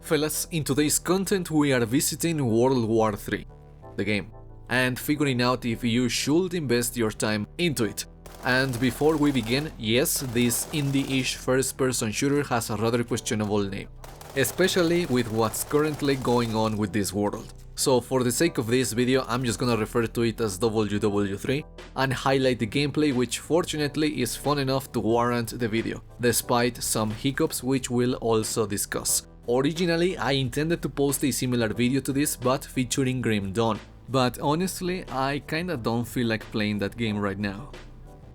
Fellas, in today's content we are visiting World War III, the game, and figuring out if you should invest your time into it. And before we begin, yes, this indie-ish first-person shooter has a rather questionable name, especially with what's currently going on with this world. So for the sake of this video, I'm just gonna refer to it as WW3 and highlight the gameplay, which fortunately is fun enough to warrant the video, despite some hiccups which we'll also discuss. Originally, I intended to post a similar video to this, but featuring Grim Dawn, but honestly, I kinda don't feel like playing that game right now.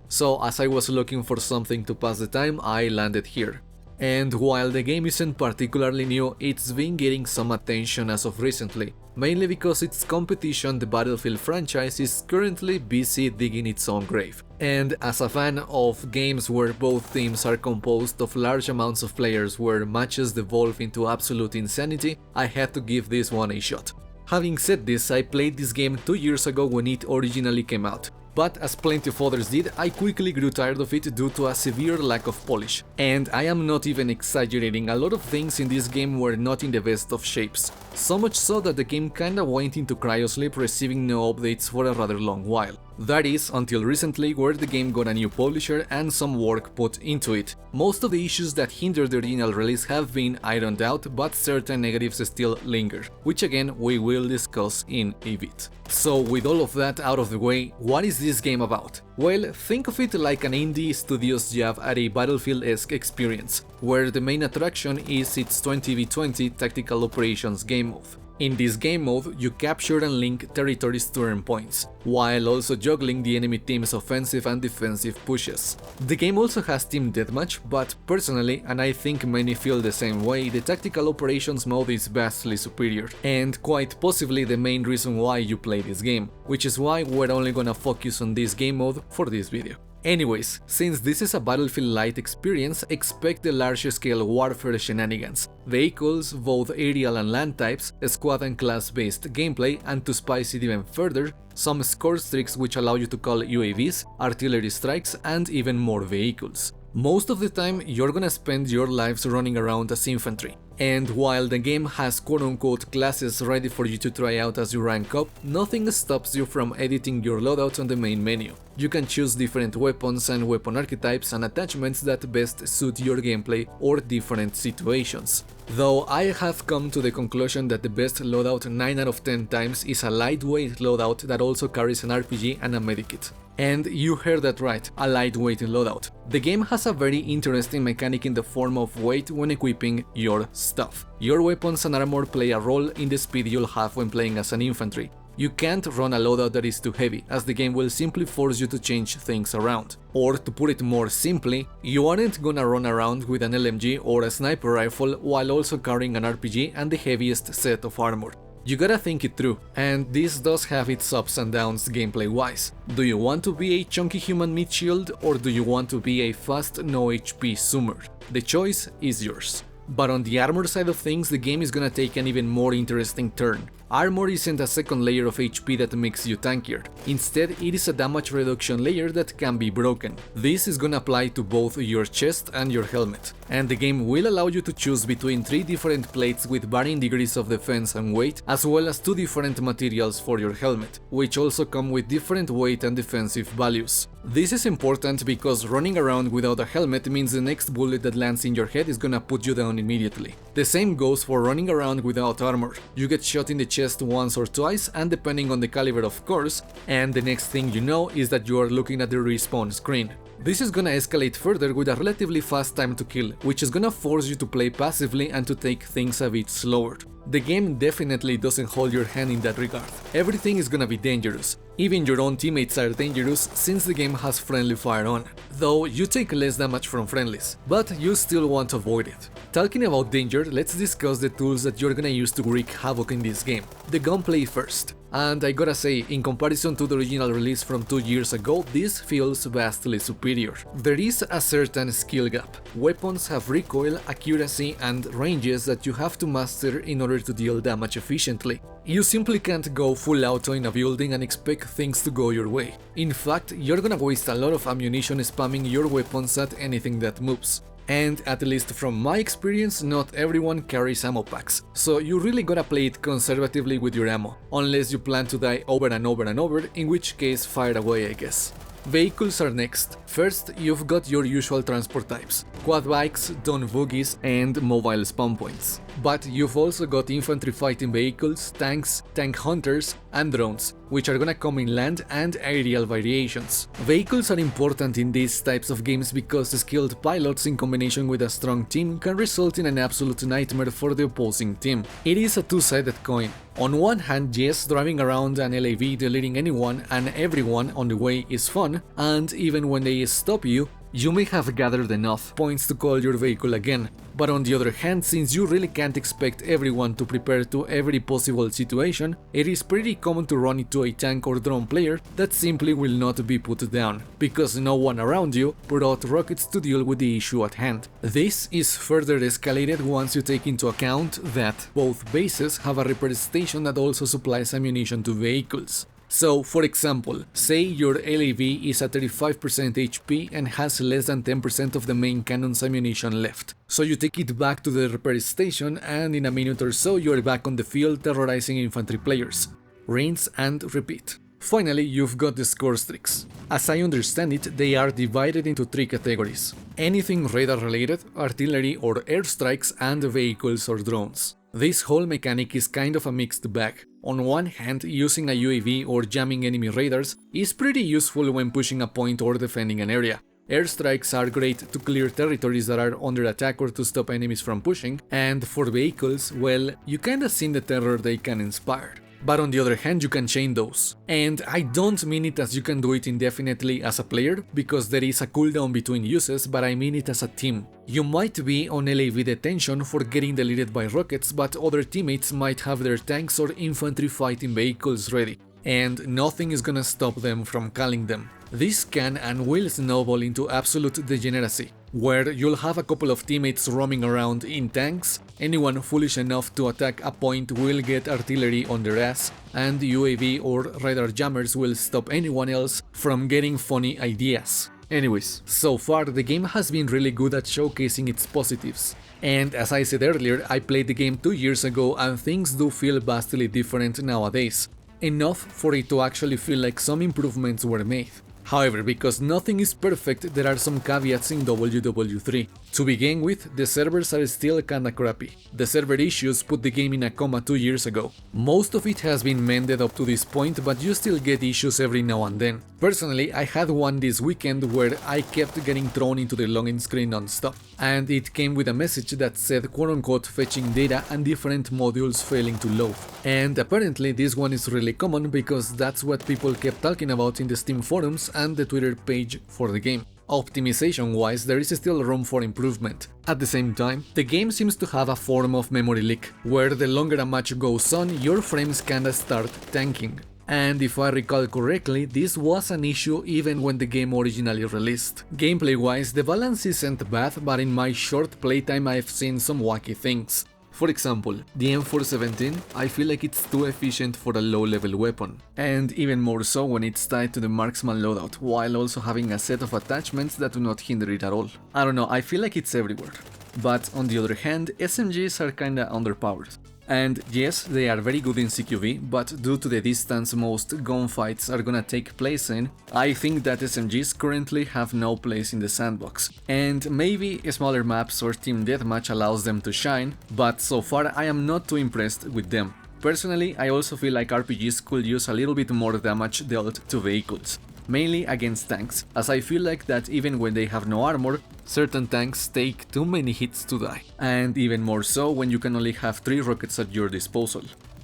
So as I was looking for something to pass the time, I landed here. And while the game isn't particularly new, it's been getting some attention as of recently, mainly because its competition, the Battlefield franchise, is currently busy digging its own grave. And as a fan of games where both teams are composed of large amounts of players where matches devolve into absolute insanity, I had to give this one a shot. Having said this, I played this game 2 years ago when it originally came out. But as plenty of others did, I quickly grew tired of it due to a severe lack of polish. And I am not even exaggerating, a lot of things in this game were not in the best of shapes. So much so that the game kinda went into cryosleep, receiving no updates for a rather long while. That is, until recently, where the game got a new publisher and some work put into it. Most of the issues that hindered the original release have been ironed out, but certain negatives still linger, which again we will discuss in a bit. So with all of that out of the way, what is this game about? Well, think of it like an indie studio's jab at a Battlefield-esque experience, where the main attraction is its 20v20 tactical operations game mode. In this game mode, you capture and link territories to earn points, while also juggling the enemy team's offensive and defensive pushes. The game also has team deathmatch, but personally, and I think many feel the same way, the tactical operations mode is vastly superior, and quite possibly the main reason why you play this game, which is why we're only gonna focus on this game mode for this video. Anyways, since this is a Battlefield-light experience, expect the large-scale warfare shenanigans, vehicles, both aerial and land types, squad and class-based gameplay, and to spice it even further, some Scorestreaks which allow you to call UAVs, artillery strikes, and even more vehicles. Most of the time, you're gonna spend your lives running around as infantry. And while the game has quote-unquote classes ready for you to try out as you rank up, nothing stops you from editing your loadout on the main menu. You can choose different weapons and weapon archetypes and attachments that best suit your gameplay or different situations. Though I have come to the conclusion that the best loadout 9 out of 10 times is a lightweight loadout that also carries an RPG and a medikit. And you heard that right, a lightweight loadout. The game has a very interesting mechanic in the form of weight when equipping your stuff. Your weapons and armor play a role in the speed you'll have when playing as an infantry. You can't run a loadout that is too heavy, as the game will simply force you to change things around. Or to put it more simply, you aren't gonna run around with an LMG or a sniper rifle while also carrying an RPG and the heaviest set of armor. You gotta think it through, and this does have its ups and downs gameplay-wise. Do you want to be a chunky human meat shield, or do you want to be a fast no HP zoomer? The choice is yours. But on the armor side of things, the game is gonna take an even more interesting turn. Armor isn't a second layer of HP that makes you tankier. Instead, it is a damage reduction layer that can be broken. This is gonna apply to both your chest and your helmet. And the game will allow you to choose between 3 different plates with varying degrees of defense and weight, as well as 2 different materials for your helmet, which also come with different weight and defensive values. This is important because running around without a helmet means the next bullet that lands in your head is gonna put you down immediately. The same goes for running around without armor. You get shot in the chest once or twice, and depending on the caliber of course, and the next thing you know is that you are looking at the respawn screen. This is gonna escalate further with a relatively fast time to kill, which is gonna force you to play passively and to take things a bit slower. The game definitely doesn't hold your hand in that regard. Everything is gonna be dangerous. Even your own teammates are dangerous since the game has friendly fire on, though you take less damage from friendlies, but you still want to avoid it. Talking about danger, let's discuss the tools that you're gonna use to wreak havoc in this game. The gunplay first. And I gotta say, in comparison to the original release from 2 years ago, this feels vastly superior. There is a certain skill gap. Weapons have recoil, accuracy, and ranges that you have to master in order to deal damage efficiently. You simply can't go full auto in a building and expect things to go your way. In fact, you're gonna waste a lot of ammunition spamming your weapons at anything that moves. And at least from my experience, not everyone carries ammo packs, so you really gotta play it conservatively with your ammo, unless you plan to die over and over and over, in which case fire away I guess. Vehicles are next. First, you've got your usual transport types: quad bikes, dune buggies, and mobile spawn points. But you've also got infantry fighting vehicles, tanks, tank hunters, and drones, which are gonna come in land and aerial variations. Vehicles are important in these types of games because skilled pilots in combination with a strong team can result in an absolute nightmare for the opposing team. It is a two-sided coin. On one hand, yes, driving around an LAV deleting anyone and everyone on the way is fun, and even when they stop you, you may have gathered enough points to call your vehicle again. But on the other hand, since you really can't expect everyone to prepare to every possible situation, it is pretty common to run into a tank or drone player that simply will not be put down, because no one around you brought rockets to deal with the issue at hand. This is further escalated once you take into account that both bases have a repair station that also supplies ammunition to vehicles. So, for example, say your LAV is at 35% HP and has less than 10% of the main cannon's ammunition left. So you take it back to the repair station and in a minute or so you are back on the field terrorizing infantry players. Rinse and repeat. Finally, you've got the Scorestreaks. As I understand it, they are divided into three categories: anything radar related, artillery or airstrikes, and vehicles or drones. This whole mechanic is kind of a mixed bag. On one hand, using a UAV or jamming enemy radars is pretty useful when pushing a point or defending an area. Airstrikes are great to clear territories that are under attack or to stop enemies from pushing, and for vehicles, well, you kinda seen the terror they can inspire. But on the other hand, you can chain those. And I don't mean it as you can do it indefinitely as a player, because there is a cooldown between uses, but I mean it as a team. You might be on LAV detention for getting deleted by rockets, but other teammates might have their tanks or infantry fighting vehicles ready, and nothing is gonna stop them from calling them. This can and will snowball into absolute degeneracy, where you'll have a couple of teammates roaming around in tanks, anyone foolish enough to attack a point will get artillery on their ass, and UAV or radar jammers will stop anyone else from getting funny ideas. Anyways, so far the game has been really good at showcasing its positives. And as I said earlier, I played the game 2 years ago and things do feel vastly different nowadays. Enough for it to actually feel like some improvements were made. However, because nothing is perfect, there are some caveats in WW3. To begin with, the servers are still kinda crappy. The server issues put the game in a coma 2 years ago. Most of it has been mended up to this point, but you still get issues every now and then. Personally, I had one this weekend where I kept getting thrown into the login screen non-stop, and it came with a message that said quote-unquote fetching data and different modules failing to load. And apparently this one is really common because that's what people kept talking about in the Steam forums and the Twitter page for the game. Optimization-wise, there is still room for improvement. At the same time, the game seems to have a form of memory leak, where the longer a match goes on, your frames kinda start tanking. And if I recall correctly, this was an issue even when the game originally released. Gameplay-wise, the balance isn't bad, but in my short playtime I've seen some wacky things. For example, the M417, I feel like it's too efficient for a low-level weapon, and even more so when it's tied to the marksman loadout, while also having a set of attachments that do not hinder it at all. I don't know, I feel like it's everywhere. But on the other hand, SMGs are kinda underpowered. And yes, they are very good in CQV, but due to the distance most gunfights are gonna take place in, I think that SMGs currently have no place in the sandbox. And maybe smaller maps or team deathmatch allows them to shine, but so far I am not too impressed with them. Personally, I also feel like RPGs could use a little bit more damage dealt to vehicles, mainly against tanks, as I feel like that even when they have no armor, certain tanks take too many hits to die, and even more so when you can only have 3 rockets at your disposal.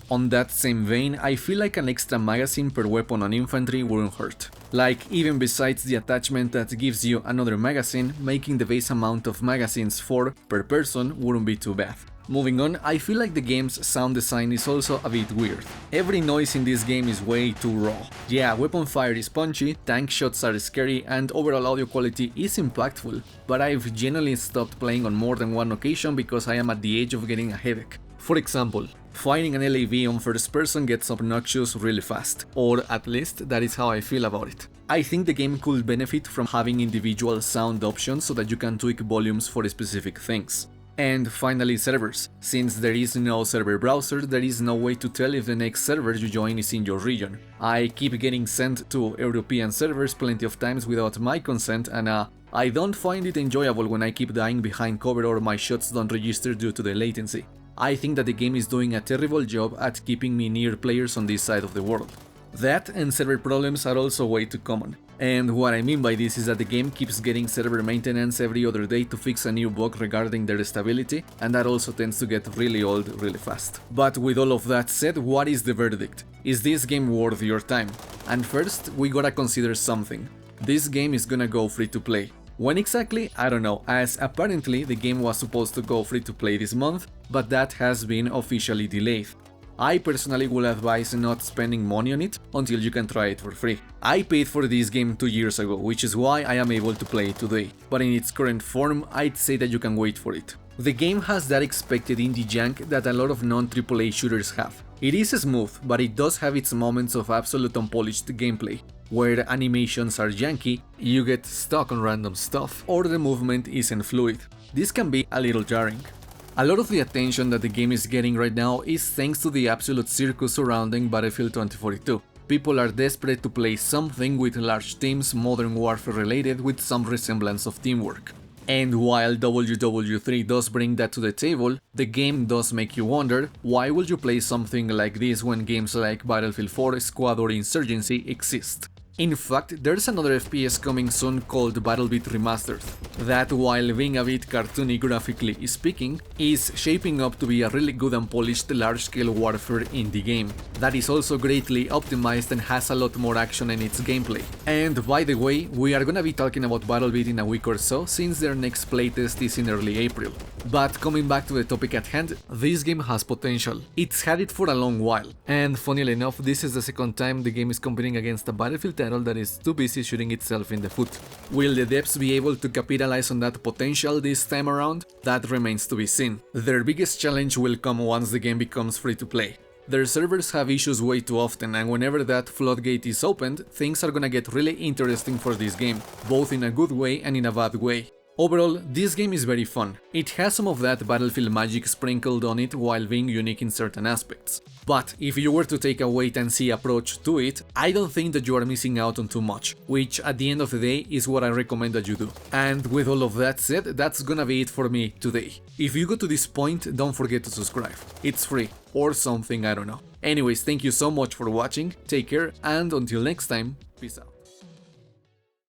On that same vein, I feel like an extra magazine per weapon on infantry wouldn't hurt. Like, even besides the attachment that gives you another magazine, making the base amount of magazines 4 per person wouldn't be too bad. Moving on, I feel like the game's sound design is also a bit weird. Every noise in this game is way too raw. Yeah, weapon fire is punchy, tank shots are scary, and overall audio quality is impactful, but I've genuinely stopped playing on more than one occasion because I am at the edge of getting a headache. For example, firing an LAV on first person gets obnoxious really fast, or at least that is how I feel about it. I think the game could benefit from having individual sound options so that you can tweak volumes for specific things. And finally, servers. Since there is no server browser, there is no way to tell if the next server you join is in your region. I keep getting sent to European servers plenty of times without my consent, and I don't find it enjoyable when I keep dying behind cover or my shots don't register due to the latency. I think that the game is doing a terrible job at keeping me near players on this side of the world. That and server problems are also way too common. And what I mean by this is that the game keeps getting server maintenance every other day to fix a new bug regarding their stability, and that also tends to get really old really fast. But with all of that said, what is the verdict? Is this game worth your time? And first, we gotta consider something. This game is gonna go free to play. When exactly? I don't know, as apparently the game was supposed to go free to play this month, but that has been officially delayed. I personally will advise not spending money on it until you can try it for free. I paid for this game 2 years ago, which is why I am able to play it today, but in its current form, I'd say that you can wait for it. The game has that expected indie jank that a lot of non-AAA shooters have. It is smooth, but it does have its moments of absolute unpolished gameplay, where animations are janky, you get stuck on random stuff, or the movement isn't fluid. This can be a little jarring. A lot of the attention that the game is getting right now is thanks to the absolute circus surrounding Battlefield 2042. People are desperate to play something with large teams, Modern Warfare related, with some resemblance of teamwork. And while WW3 does bring that to the table, the game does make you wonder, why would you play something like this when games like Battlefield 4, Squad or Insurgency exist? In fact, there's another FPS coming soon called BattleBit Remastered, that while being a bit cartoony graphically speaking, is shaping up to be a really good and polished large-scale warfare indie game, that is also greatly optimized and has a lot more action in its gameplay. And by the way, we are gonna be talking about BattleBit in a week or so, since their next playtest is in early April. But coming back to the topic at hand, this game has potential. It's had it for a long while, and funnily enough, this is the second time the game is competing against a Battlefield title that is too busy shooting itself in the foot. Will the devs be able to capitalize on that potential this time around? That remains to be seen. Their biggest challenge will come once the game becomes free to play. Their servers have issues way too often, and whenever that floodgate is opened, things are gonna get really interesting for this game, both in a good way and in a bad way. Overall, this game is very fun. It has some of that Battlefield magic sprinkled on it while being unique in certain aspects. But if you were to take a wait-and-see approach to it, I don't think that you are missing out on too much, which at the end of the day is what I recommend that you do. And with all of that said, that's gonna be it for me today. If you got to this point, don't forget to subscribe. It's free, or something, I don't know. Anyways, thank you so much for watching, take care, and until next time, peace out.